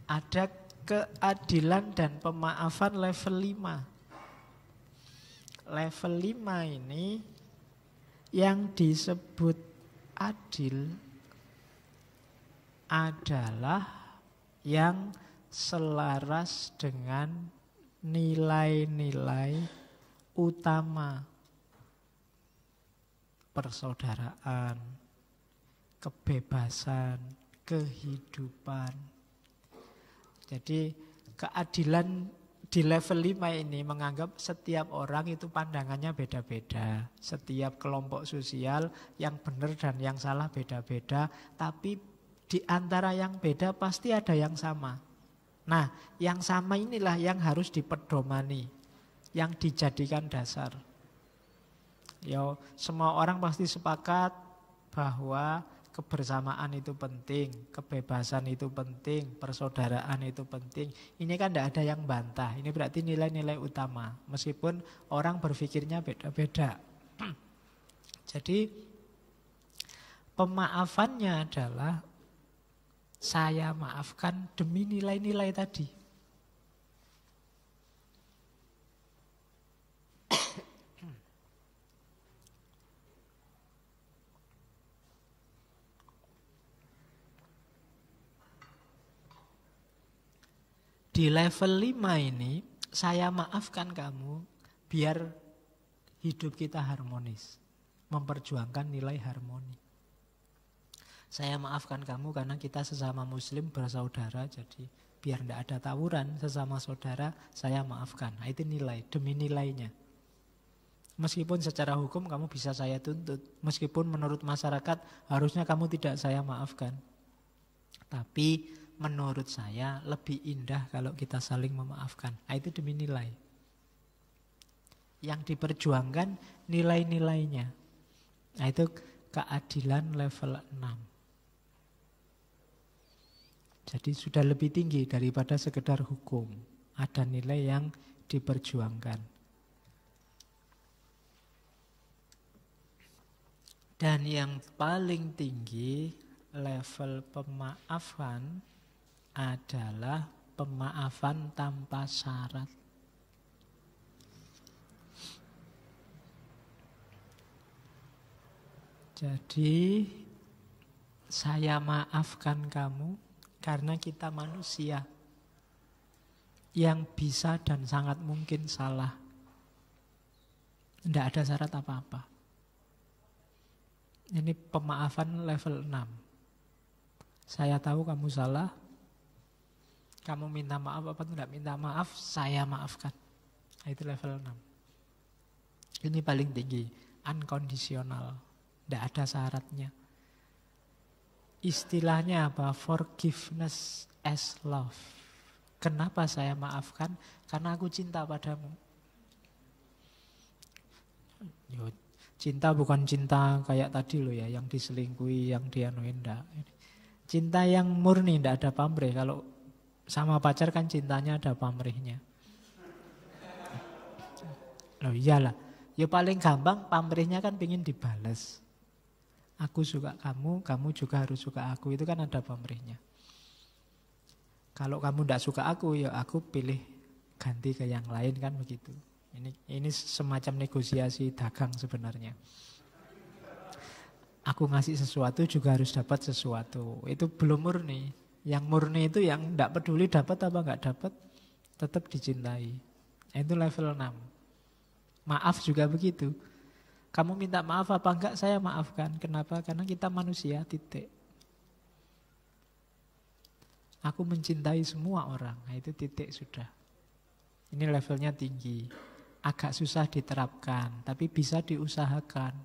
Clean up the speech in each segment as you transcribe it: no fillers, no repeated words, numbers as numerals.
Ada keadilan dan pemaafan level 5. Level 5 ini yang disebut adil adalah yang selaras dengan nilai-nilai utama persaudaraan, kebebasan, kehidupan. Jadi keadilan di level 5 ini menganggap setiap orang itu pandangannya beda-beda. Setiap kelompok sosial yang benar dan yang salah beda-beda. Tapi di antara yang beda pasti ada yang sama. Nah, yang sama inilah yang harus dipedomani, yang dijadikan dasar. Ya, semua orang pasti sepakat bahwa kebersamaan itu penting, kebebasan itu penting, persaudaraan itu penting. Ini kan tidak ada yang bantah. Ini berarti nilai-nilai utama, meskipun orang berpikirnya beda-beda. Jadi pemaafannya adalah saya maafkan demi nilai-nilai tadi. Di level 5 ini, saya maafkan kamu biar hidup kita harmonis. Memperjuangkan nilai harmoni. Saya maafkan kamu karena kita sesama muslim bersaudara, jadi biar tidak ada tawuran sesama saudara, saya maafkan. Nah, itu nilai, demi nilainya. Meskipun secara hukum kamu bisa saya tuntut, meskipun menurut masyarakat harusnya kamu tidak saya maafkan. Tapi menurut saya lebih indah kalau kita saling memaafkan. Nah, itu demi nilai. Yang diperjuangkan nilai-nilainya. Nah, itu keadilan level 6. Jadi sudah lebih tinggi daripada sekedar hukum. Ada nilai yang diperjuangkan. Dan yang paling tinggi level pemaafan adalah pemaafan tanpa syarat. Jadi saya maafkan kamu karena kita manusia yang bisa dan sangat mungkin salah. Tidak ada syarat apa-apa. Ini pemaafan level 6. Saya tahu kamu salah. Kamu minta maaf apa tidak minta maaf, saya maafkan. Nah, itu level 6. Ini paling tinggi, unconditional. Tidak ada syaratnya. Istilahnya apa? Forgiveness as love. Kenapa saya maafkan? Karena aku cinta padamu. Cinta bukan cinta kayak tadi loh ya, yang diselingkuhi, yang dianuin, enggak. Cinta yang murni, enggak ada pamrih. Kalau sama pacar kan cintanya ada pamrihnya. Loh iyalah, ya paling gampang pamrihnya kan pengen dibalas. Aku suka kamu, kamu juga harus suka aku. Itu kan ada pamrihnya. Kalau kamu tidak suka aku, ya aku pilih ganti ke yang lain kan begitu. Ini semacam negosiasi dagang sebenarnya. Aku ngasih sesuatu juga harus dapat sesuatu. Itu belum murni. Yang murni itu yang tidak peduli dapat apa nggak dapat, tetap dicintai. Itu level 6. Maaf juga begitu. Kamu minta maaf apa enggak, saya maafkan. Kenapa? Karena kita manusia, titik. Aku mencintai semua orang. Nah, itu titik sudah. Ini levelnya tinggi. Agak susah diterapkan, tapi bisa diusahakan.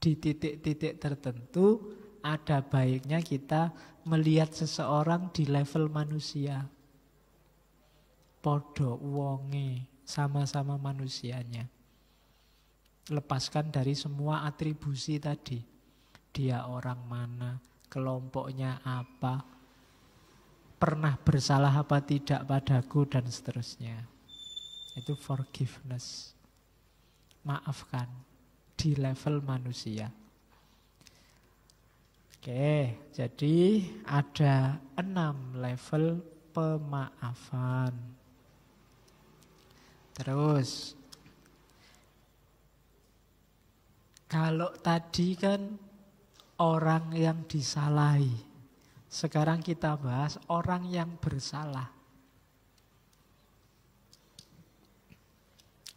Di titik-titik tertentu, ada baiknya kita melihat seseorang di level manusia. Podo wonge, sama-sama manusianya. Lepaskan dari semua atribusi tadi. Dia orang mana, kelompoknya apa, pernah bersalah apa tidak padaku, dan seterusnya. Itu forgiveness. Maafkan di level manusia. Oke, jadi ada 6 level pemaafan. Terus, kalau tadi kan orang yang disalahi, sekarang kita bahas orang yang bersalah.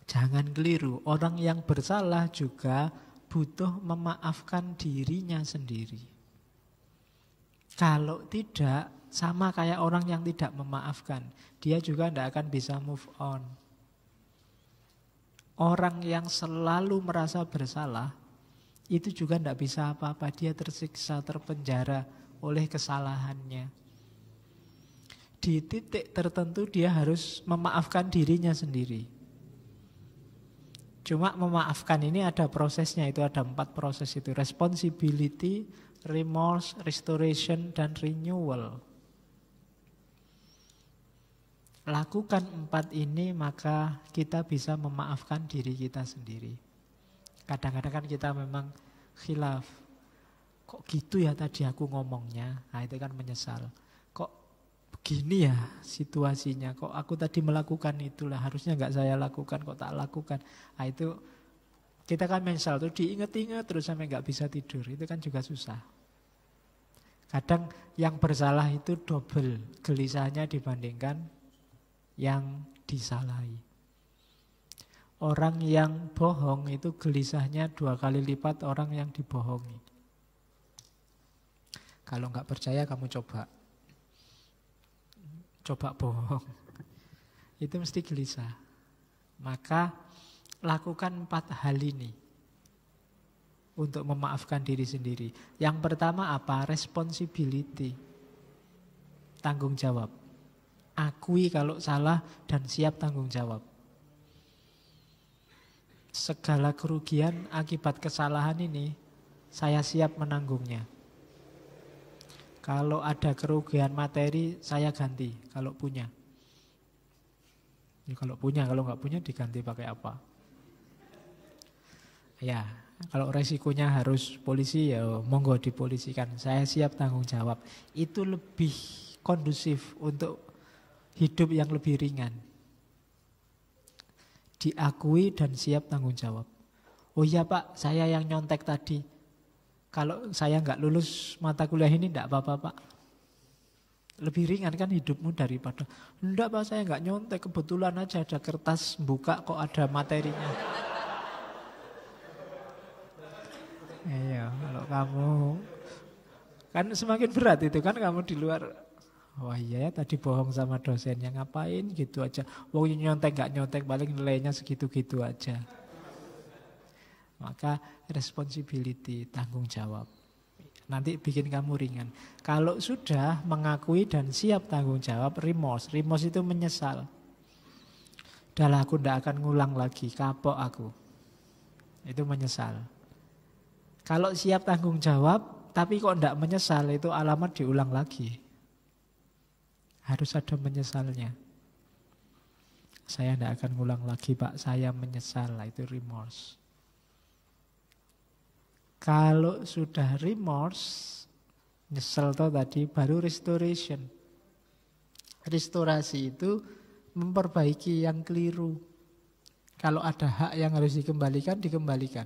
Jangan keliru, orang yang bersalah juga butuh memaafkan dirinya sendiri. Kalau tidak, sama kayak orang yang tidak memaafkan, dia juga tidak akan bisa move on. Orang yang selalu merasa bersalah, itu juga tidak bisa apa-apa, dia tersiksa, terpenjara oleh kesalahannya. Di titik tertentu dia harus memaafkan dirinya sendiri. Cuma memaafkan ini ada prosesnya, itu ada 4 proses itu. Responsibility, remorse, restoration, dan renewal. Lakukan 4 ini maka kita bisa memaafkan diri kita sendiri. Kadang-kadang kan kita memang khilaf. Kok gitu ya tadi aku ngomongnya? Nah itu kan menyesal. Kok begini ya situasinya, kok aku tadi melakukan itulah, harusnya nggak saya lakukan, kok tak lakukan. Nah itu kita kan menyesal tuh, diinget-inget terus sampai nggak bisa tidur, itu kan juga susah. Kadang yang bersalah itu double gelisahnya dibandingkan yang disalahi. Orang yang bohong itu gelisahnya 2 kali lipat orang yang dibohongi. Kalau nggak percaya kamu coba bohong, itu mesti gelisah. Maka lakukan 4 hal ini untuk memaafkan diri sendiri. Yang pertama apa? Responsibility, tanggung jawab. Akui kalau salah dan siap tanggung jawab. Segala kerugian akibat kesalahan ini saya siap menanggungnya. Kalau ada kerugian materi, saya ganti kalau punya. Ya, kalau punya, kalau nggak punya diganti pakai apa? Ya, kalau resikonya harus polisi, ya monggo dipolisikan. Saya siap tanggung jawab. Itu lebih kondusif untuk hidup yang lebih ringan. Diakui dan siap tanggung jawab. Oh iya Pak, saya yang nyontek tadi. Kalau saya nggak lulus mata kuliah ini enggak apa-apa Pak. Lebih ringan kan hidupmu daripada enggak Pak, saya nggak nyontek, kebetulan aja ada kertas buka kok ada materinya. Iya, kalau kamu kan semakin berat itu kan, kamu di luar. Wah iya ya tadi bohong sama dosennya, ngapain gitu aja. Wong nyontek nggak nyontek paling nilainya segitu-gitu aja. Maka responsibility, tanggung jawab. Nanti bikin kamu ringan. Kalau sudah mengakui dan siap tanggung jawab, remorse. Remorse itu menyesal. Udahlah aku tidak akan ngulang lagi, kapok aku. Itu menyesal. Kalau siap tanggung jawab, tapi kok tidak menyesal, itu alamat diulang lagi. Harus ada menyesalnya. Saya tidak akan ngulang lagi Pak, saya menyesal, itu remorse. Kalau sudah remorse, nyesel toh tadi, baru restoration. Restorasi itu memperbaiki yang keliru. Kalau ada hak yang harus dikembalikan, dikembalikan.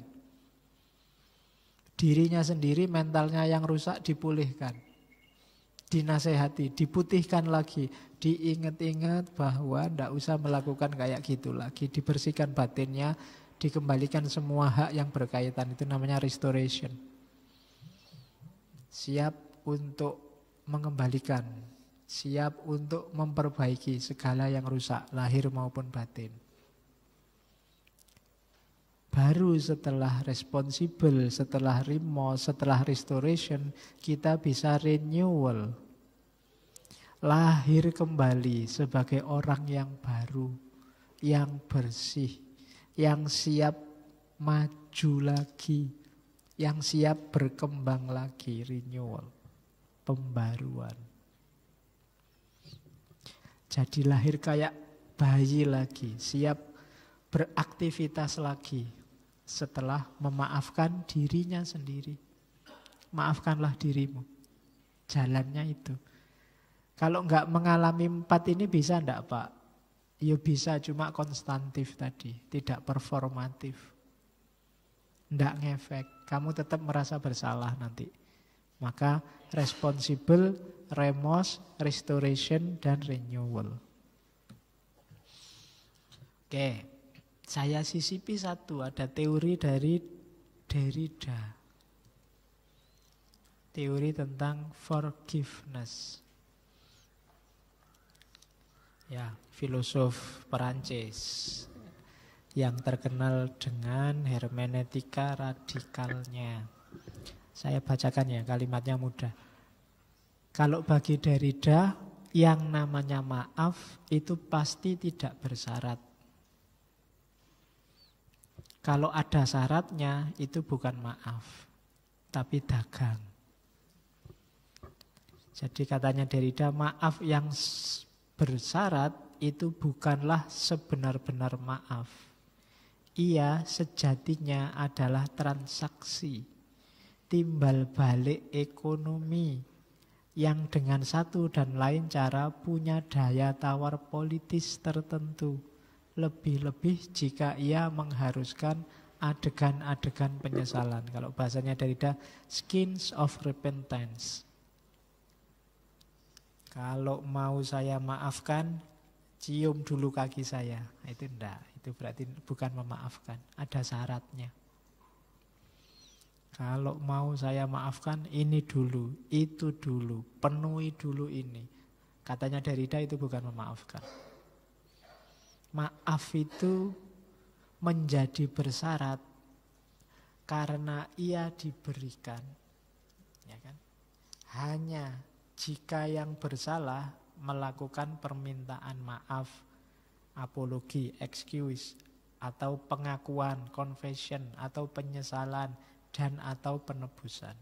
Dirinya sendiri, mentalnya yang rusak dipulihkan. Dinasehati, diputihkan lagi. Diingat-ingat bahwa tidak usah melakukan kayak gitu lagi. Dibersihkan batinnya, dikembalikan semua hak yang berkaitan, itu namanya restoration. Siap untuk mengembalikan, siap untuk memperbaiki segala yang rusak, lahir maupun batin. Baru setelah responsible, setelah remorse, setelah restoration, kita bisa renewal. Lahir kembali sebagai orang yang baru, yang bersih, yang siap maju lagi, yang siap berkembang lagi, renewal, pembaruan. Jadi lahir kayak bayi lagi, siap beraktivitas lagi setelah memaafkan dirinya sendiri. maafkanlah dirimu. Jalannya itu. Kalau nggak mengalami 4 ini bisa enggak Pak? Ya bisa, cuma konstantif tadi, tidak performatif. Enggak ngefek, kamu tetap merasa bersalah nanti. Maka responsible, remorse, restoration, dan renewal. Oke, saya sisipi satu, ada teori dari Derrida. Teori tentang forgiveness. Ya, filosof Perancis yang terkenal dengan hermeneutika radikalnya. Saya bacakan ya, kalimatnya mudah. Kalau bagi Derrida, yang namanya maaf itu pasti tidak bersyarat. Kalau ada syaratnya, itu bukan maaf, tapi dagang. Jadi katanya Derrida, maaf yang bersyarat itu bukanlah sebenar-benar maaf. Ia sejatinya adalah transaksi, timbal balik ekonomi yang dengan satu dan lain cara punya daya tawar politis tertentu. Lebih-lebih jika ia mengharuskan adegan-adegan penyesalan. Kalau bahasanya Derrida, skins of repentance. Kalau mau saya maafkan, cium dulu kaki saya. Itu enggak, itu berarti bukan memaafkan, ada syaratnya. Kalau mau saya maafkan, ini dulu, itu dulu, penuhi dulu ini. Katanya Derrida itu bukan memaafkan. Maaf itu menjadi bersyarat karena ia diberikan, ya kan? Hanya jika yang bersalah melakukan permintaan maaf, apologi, excuse, atau pengakuan, confession, atau penyesalan, dan atau penebusan.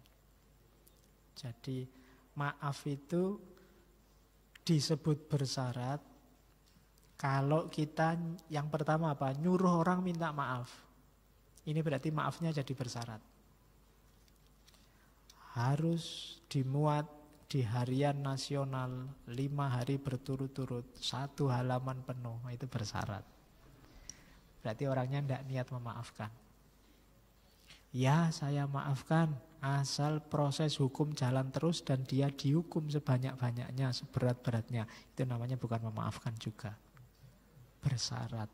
Jadi maaf itu disebut bersyarat kalau kita yang pertama apa? Nyuruh orang minta maaf. Ini berarti maafnya jadi bersyarat. Harus dimuat di harian nasional 5 hari berturut-turut, 1 halaman penuh, itu bersyarat. Berarti orangnya tidak niat memaafkan. Ya, saya maafkan asal proses hukum jalan terus dan dia dihukum sebanyak-banyaknya, seberat-beratnya. Itu namanya bukan memaafkan juga, bersyarat.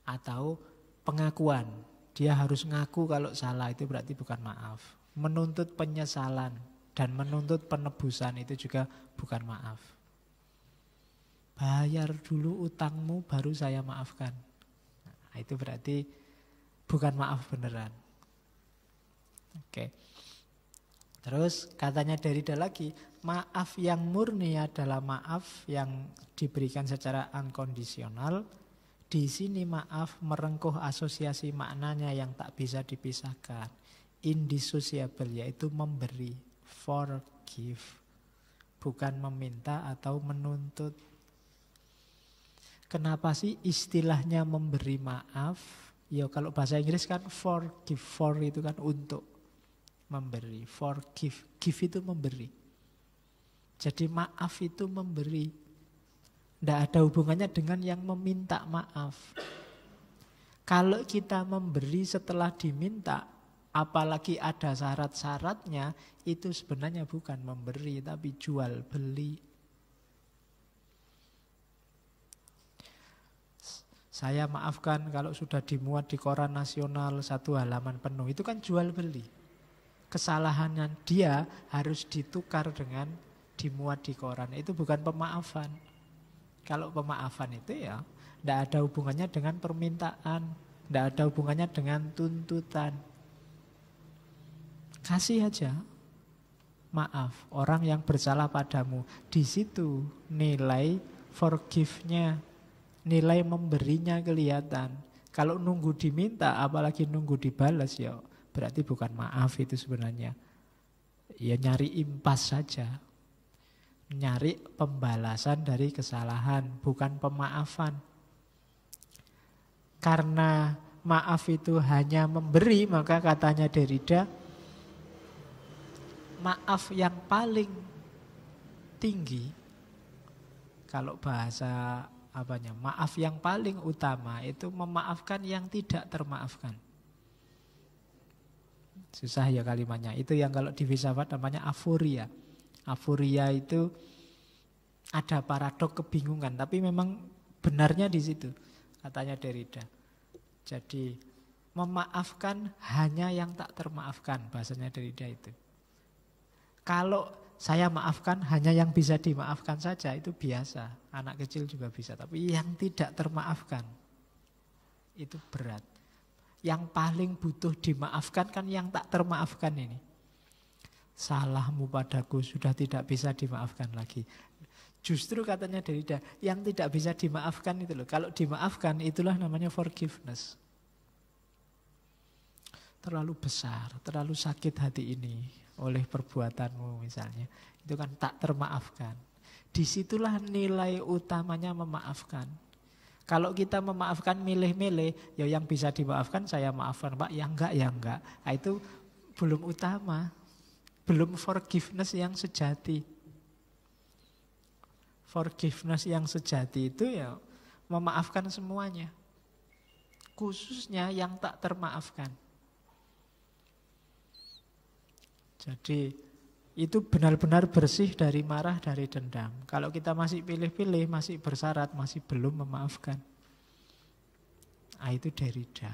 Atau pengakuan, dia harus ngaku kalau salah, itu berarti bukan maaf. Menuntut penyesalan dan menuntut penebusan itu juga bukan maaf. Bayar dulu utangmu baru saya maafkan. Nah, itu berarti bukan maaf beneran. Oke. Terus katanya Derrida lagi, maaf yang murni adalah maaf yang diberikan secara unconditional. Di sini maaf merengkuh asosiasi maknanya yang tak bisa dipisahkan. Indissociable, yaitu memberi. Forgive, bukan meminta atau menuntut. Kenapa sih istilahnya memberi maaf? Ya kalau bahasa Inggris kan forgive, for itu kan untuk, memberi, forgive, give itu memberi. Jadi maaf itu memberi. Tidak ada hubungannya dengan yang meminta maaf. Kalau kita memberi setelah diminta, apalagi ada syarat-syaratnya, itu sebenarnya bukan memberi, tapi jual beli. Saya maafkan kalau sudah dimuat di koran nasional 1 halaman penuh, itu kan jual beli. Kesalahannya dia harus ditukar dengan dimuat di koran, itu bukan pemaafan. Kalau pemaafan itu ya tidak ada hubungannya dengan permintaan, tidak ada hubungannya dengan tuntutan. Kasih aja maaf orang yang bersalah padamu. Di situ nilai forgive-nya, nilai memberinya kelihatan. Kalau nunggu diminta, apalagi nunggu dibalas, ya berarti bukan maaf itu sebenarnya. Ya nyari impas saja, nyari pembalasan dari kesalahan, bukan pemaafan. Karena maaf itu hanya memberi, maka katanya Derrida, maaf yang paling tinggi, kalau bahasa apanya, maaf yang paling utama itu memaafkan yang tidak termaafkan. Susah ya kalimatnya. Itu yang kalau di filsafat namanya aforia. Aforia itu ada paradok kebingungan, tapi memang benarnya di situ, katanya Derrida. Jadi memaafkan hanya yang tak termaafkan, bahasanya Derrida itu. Kalau saya maafkan hanya yang bisa dimaafkan saja, itu biasa. Anak kecil juga bisa. Tapi yang tidak termaafkan, itu berat. Yang paling butuh dimaafkan kan yang tak termaafkan ini. Salahmu padaku sudah tidak bisa dimaafkan lagi. Justru katanya Derrida, yang tidak bisa dimaafkan itu loh. Kalau dimaafkan itulah namanya forgiveness. Terlalu besar, terlalu sakit hati ini oleh perbuatanmu misalnya. Itu kan tak termaafkan. Disitulah nilai utamanya memaafkan. Kalau kita memaafkan milih-milih, ya yang bisa dimaafkan saya maafkan Pak, yang enggak ya enggak. Nah, itu belum utama. Belum forgiveness yang sejati. Forgiveness yang sejati itu ya memaafkan semuanya. Khususnya yang tak termaafkan. Jadi itu benar-benar bersih dari marah, dari dendam. Kalau kita masih pilih-pilih, masih bersyarat, masih belum memaafkan. Itu Derrida.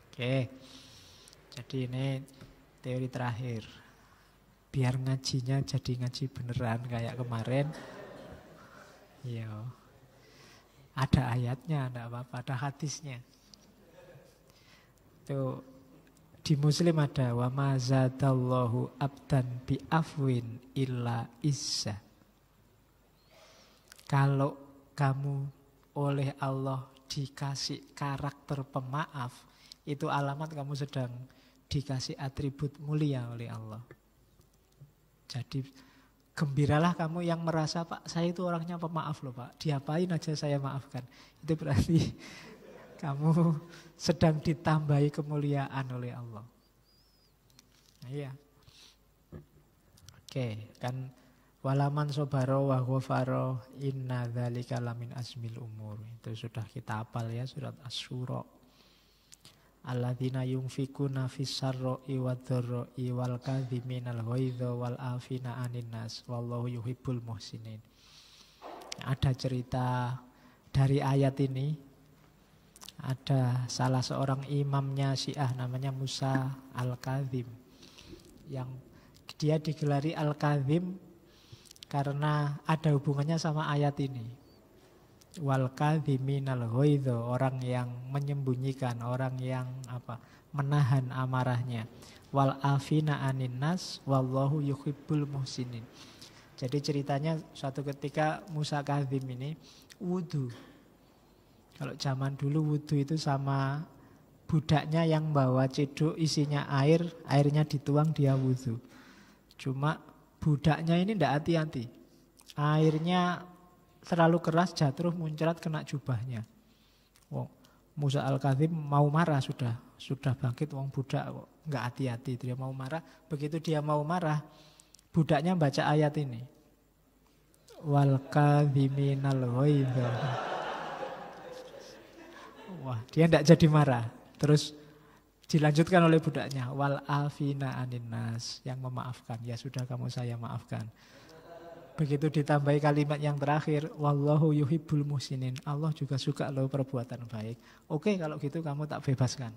Oke. Jadi ini teori terakhir. Biar ngajinya jadi ngaji beneran kayak kemarin. Iya. Ada ayatnya, enggak apa-apa, ada hadisnya. Itu di Muslim ada wa ma zadallahu abdan bi afwin illa izza. Kalau kamu oleh Allah dikasih karakter pemaaf, itu alamat kamu sedang dikasih atribut mulia oleh Allah. Jadi gembiralah kamu yang merasa, Pak, saya itu orangnya pemaaf loh Pak, diapain aja saya maafkan. Itu berarti kamu sedang ditambahi kemuliaan oleh Allah. Nah, iya. Oke, kan walaman sobaro wa ghafaro inna dzalika lamin azmil umur. Itu sudah kita hafal ya, surat Asy-Syura. Alladzina yunfikuna fis-sarra'i wad-dharra'i wal kadhiminal ghaidha wal afina 'anin nas wallahu yuhibbul muhsinin. Ada cerita dari ayat ini. Ada salah seorang imamnya Syiah namanya Musa Al-Kadzim, yang dia digelari Al-Kadzim karena ada hubungannya sama ayat ini. Wal kadhiminal ghaidha, orang yang menyembunyikan, orang yang menahan amarahnya. Wal afina 'anin nas wallahu yuhibbul muhsinin. Jadi ceritanya suatu ketika Musa Kadzim ini wudu. Kalau zaman dulu wudu itu sama budaknya yang bawa cedok isinya air, airnya dituang dia wudu. Cuma budaknya ini tidak hati-hati. Airnya terlalu keras jatuh muncrat kena jubahnya. Musa Al-Kadzim mau marah sudah bangkit wong budak kok enggak hati-hati, dia mau marah. Begitu dia mau marah, budaknya baca ayat ini. Wal kadhiminal ghaidha. Wah, dia tidak jadi marah. Terus dilanjutkan oleh budaknya, wal afina 'anin nas, yang memaafkan. Ya sudah, kamu saya maafkan. Begitu ditambahi kalimat yang terakhir, wallahu yuhibbul muhsinin. Allah juga suka loh perbuatan baik. Oke, kalau gitu kamu tak bebaskan.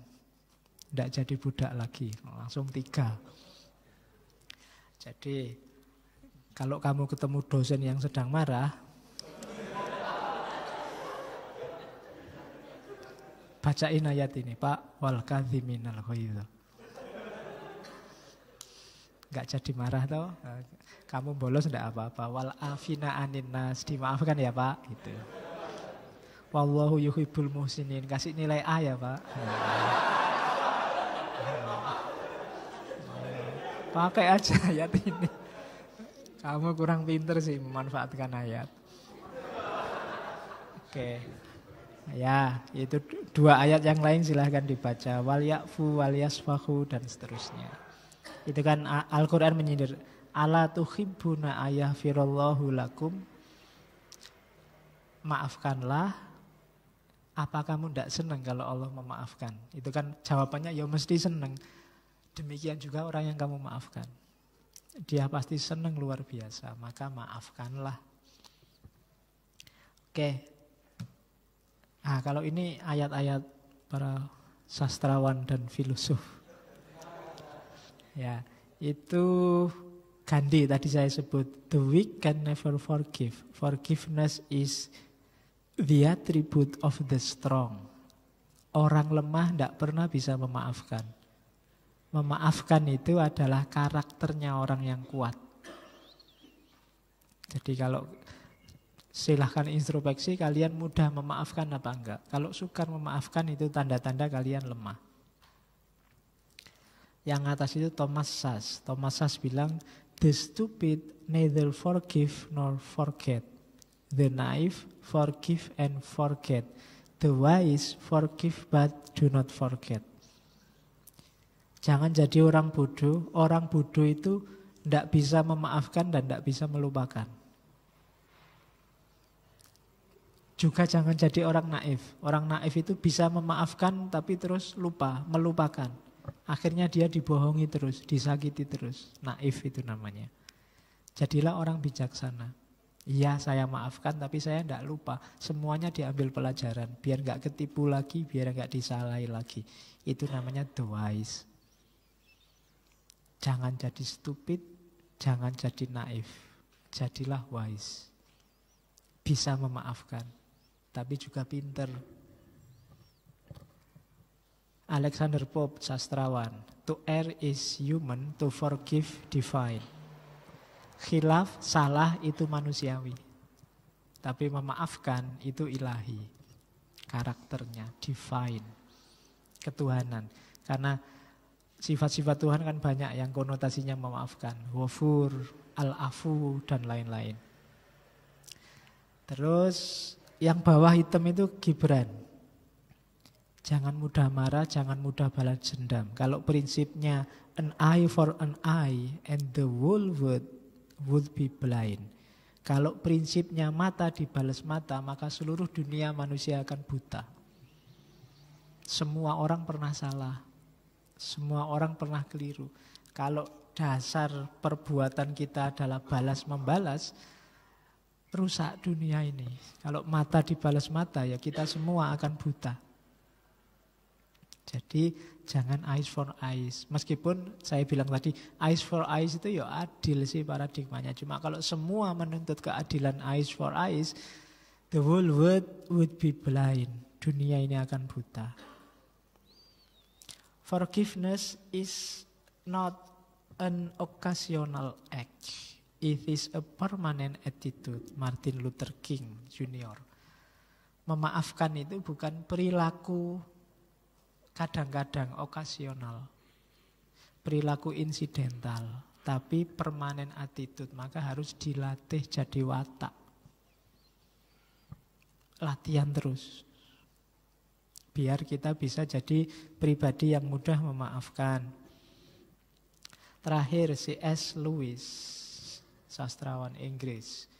Tidak jadi budak lagi, langsung 3. Jadi kalau kamu ketemu dosen yang sedang marah, bacain ayat ini, Pak, wal kadhiminal ghaidha. Enggak jadi marah toh. Kamu bolos enggak apa-apa. Wal afina 'anin nas, dimaafkan ya, Pak, gitu. Wallahu yuhibbul muhsinin, kasih nilai A ya, Pak. Pakai aja ayat ini. Kamu kurang pinter sih memanfaatkan ayat. Oke. Ya, itu 2 ayat yang lain silahkan dibaca. Wal ya'fu wal yasfahu dan seterusnya. Itu kan Al-Quran menyindir. Ala tuhibbuna ayaghfirallahu lakum. Maafkanlah. Apa kamu tidak senang kalau Allah memaafkan? Itu kan jawabannya ya mesti senang. Demikian juga orang yang kamu maafkan. Dia pasti senang luar biasa. Maka maafkanlah. Oke. Nah, kalau ini ayat-ayat para sastrawan dan filosof. Ya, itu Gandhi tadi saya sebut. The weak can never forgive. Forgiveness is the attribute of the strong. Orang lemah tidak pernah bisa memaafkan. Memaafkan itu adalah karakternya orang yang kuat. Jadi kalau silahkan introspeksi, kalian mudah memaafkan apa enggak? Kalau sukar memaafkan itu tanda-tanda kalian lemah. Yang atas itu Thomas Sas. Thomas Sas bilang, the stupid neither forgive nor forget. The naive forgive and forget. The wise forgive but do not forget. Jangan jadi orang bodoh. Orang bodoh itu tidak bisa memaafkan dan tidak bisa melupakan. Juga jangan jadi orang naif. Orang naif itu bisa memaafkan tapi terus lupa, melupakan. Akhirnya dia dibohongi terus, disakiti terus. Naif itu namanya. Jadilah orang bijaksana. Iya saya maafkan tapi saya tidak lupa. Semuanya diambil pelajaran. Biar nggak ketipu lagi, biar nggak disalahi lagi. Itu namanya the wise. Jangan jadi stupid, jangan jadi naif. Jadilah wise. Bisa memaafkan, tapi juga pinter. Alexander Pope, sastrawan. To err is human, to forgive divine. Khilaf, salah itu manusiawi. Tapi memaafkan itu ilahi. Karakternya, divine. Ketuhanan. Karena sifat-sifat Tuhan kan banyak yang konotasinya memaafkan. Ghafur, al-afu, dan lain-lain. Terus yang bawah hitam itu Gibran. Jangan mudah marah, jangan mudah balas dendam. Kalau prinsipnya an eye for an eye and the whole world would be blind. Kalau prinsipnya mata dibalas mata, maka seluruh dunia manusia akan buta. Semua orang pernah salah. Semua orang pernah keliru. Kalau dasar perbuatan kita adalah balas-membalas, rusak dunia ini. Kalau mata dibalas mata, ya kita semua akan buta. Jadi jangan eyes for eyes. Meskipun saya bilang tadi eyes for eyes itu ya adil sih paradigmanya. Cuma kalau semua menuntut keadilan eyes for eyes, the whole world would be blind. Dunia ini akan buta. Forgiveness is not an occasional act. It is a permanent attitude. Martin Luther King Jr. Memaafkan itu bukan perilaku kadang-kadang okasional, perilaku insidental, tapi permanent attitude. Maka harus dilatih jadi watak. Latihan terus. Biar kita bisa jadi pribadi yang mudah memaafkan. Terakhir C.S. Lewis, sastrawan Inggris.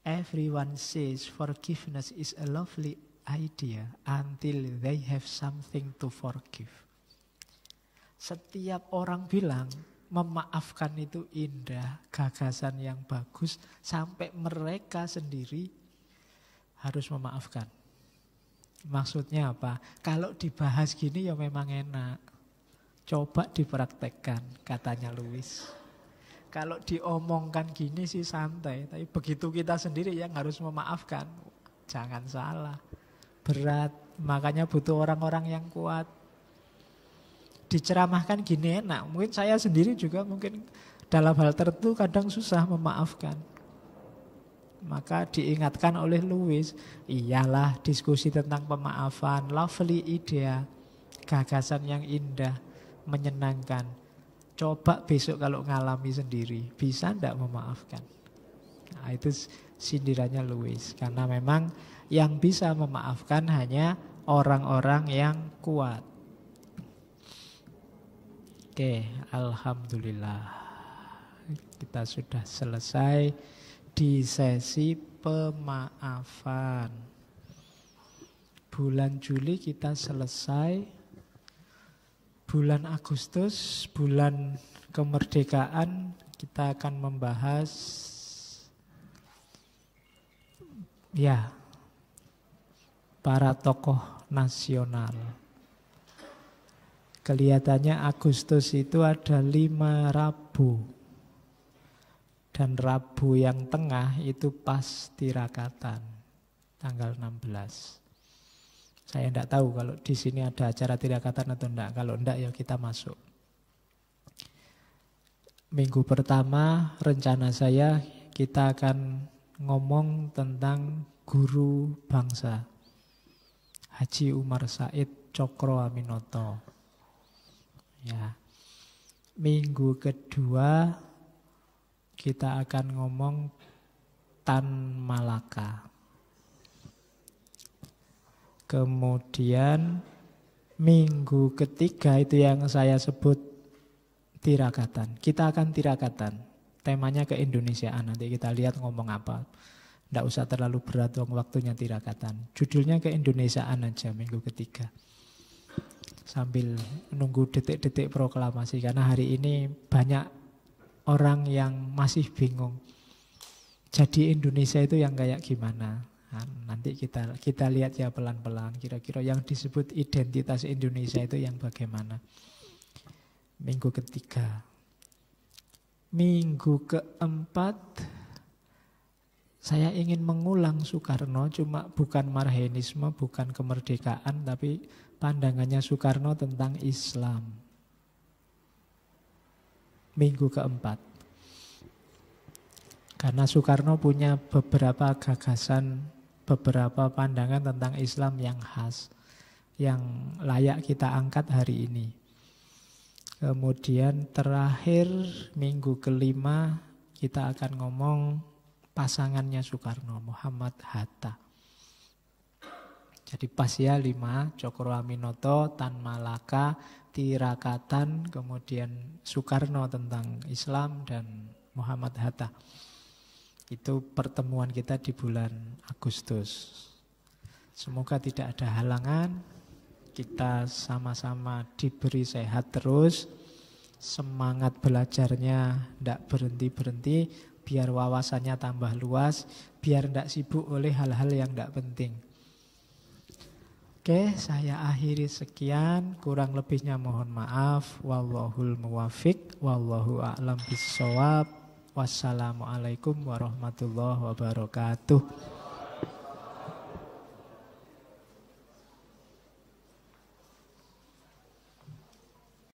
Everyone says forgiveness is a lovely idea until they have something to forgive. Setiap orang bilang memaafkan itu indah, gagasan yang bagus, sampai mereka sendiri harus memaafkan. Maksudnya apa? Kalau dibahas gini ya memang enak. Coba dipraktekkan, katanya Lewis. Kalau diomongkan gini sih santai, tapi begitu kita sendiri yang harus memaafkan, jangan salah. Berat, makanya butuh orang-orang yang kuat. Diceramahkan gini enak. Mungkin saya sendiri juga mungkin dalam hal tertentu kadang susah memaafkan. Maka diingatkan oleh Lewis, iyalah diskusi tentang pemaafan, lovely idea, gagasan yang indah, menyenangkan. Coba besok kalau ngalami sendiri, bisa enggak memaafkan? Nah, itu sindirannya Lewis. Karena memang yang bisa memaafkan hanya orang-orang yang kuat. Oke, alhamdulillah. Kita sudah selesai di sesi pemaafan. Bulan Juli kita selesai. Bulan Agustus, bulan kemerdekaan, kita akan membahas para tokoh nasional. Kelihatannya Agustus itu ada 5 Rabu. Dan Rabu yang tengah itu pas tirakatan, tanggal 16. Saya tidak tahu kalau di sini ada acara tirakatan atau enggak. Kalau enggak ya kita masuk. Minggu pertama rencana saya kita akan ngomong tentang guru bangsa. Haji Umar Said Cokroaminoto. Ya. Minggu kedua kita akan ngomong Tan Malaka. Kemudian minggu ketiga itu yang saya sebut tirakatan. Kita akan tirakatan. Temanya keindonesiaan. Nanti kita lihat ngomong apa. Tidak usah terlalu berat waktunya tirakatan. Judulnya keindonesiaan aja minggu ketiga. Sambil menunggu detik-detik proklamasi. Karena hari ini banyak orang yang masih bingung. Jadi Indonesia itu yang kayak gimana? Nah, nanti kita lihat ya pelan-pelan. Kira-kira yang disebut identitas Indonesia itu yang bagaimana? Minggu ketiga. Minggu keempat saya ingin mengulang Soekarno, cuma bukan marhenisme, bukan kemerdekaan, tapi pandangannya Soekarno tentang Islam. Minggu keempat. Karena Soekarno punya beberapa gagasan, beberapa pandangan tentang Islam yang khas, yang layak kita angkat hari ini. Kemudian terakhir minggu kelima kita akan ngomong pasangannya Soekarno, Muhammad Hatta. Jadi pas ya 5, Cokroaminoto, Tan Malaka, tirakatan, kemudian Soekarno tentang Islam dan Muhammad Hatta. Itu pertemuan kita di bulan Agustus. Semoga tidak ada halangan. Kita sama-sama diberi sehat terus. Semangat belajarnya tidak berhenti-berhenti. Biar wawasannya tambah luas. Biar tidak sibuk oleh hal-hal yang tidak penting. Oke, saya akhiri sekian. Kurang lebihnya mohon maaf. Wallahul muwafiq. Wallahu a'lam bissawab. Wassalamualaikum warahmatullahi wabarakatuh.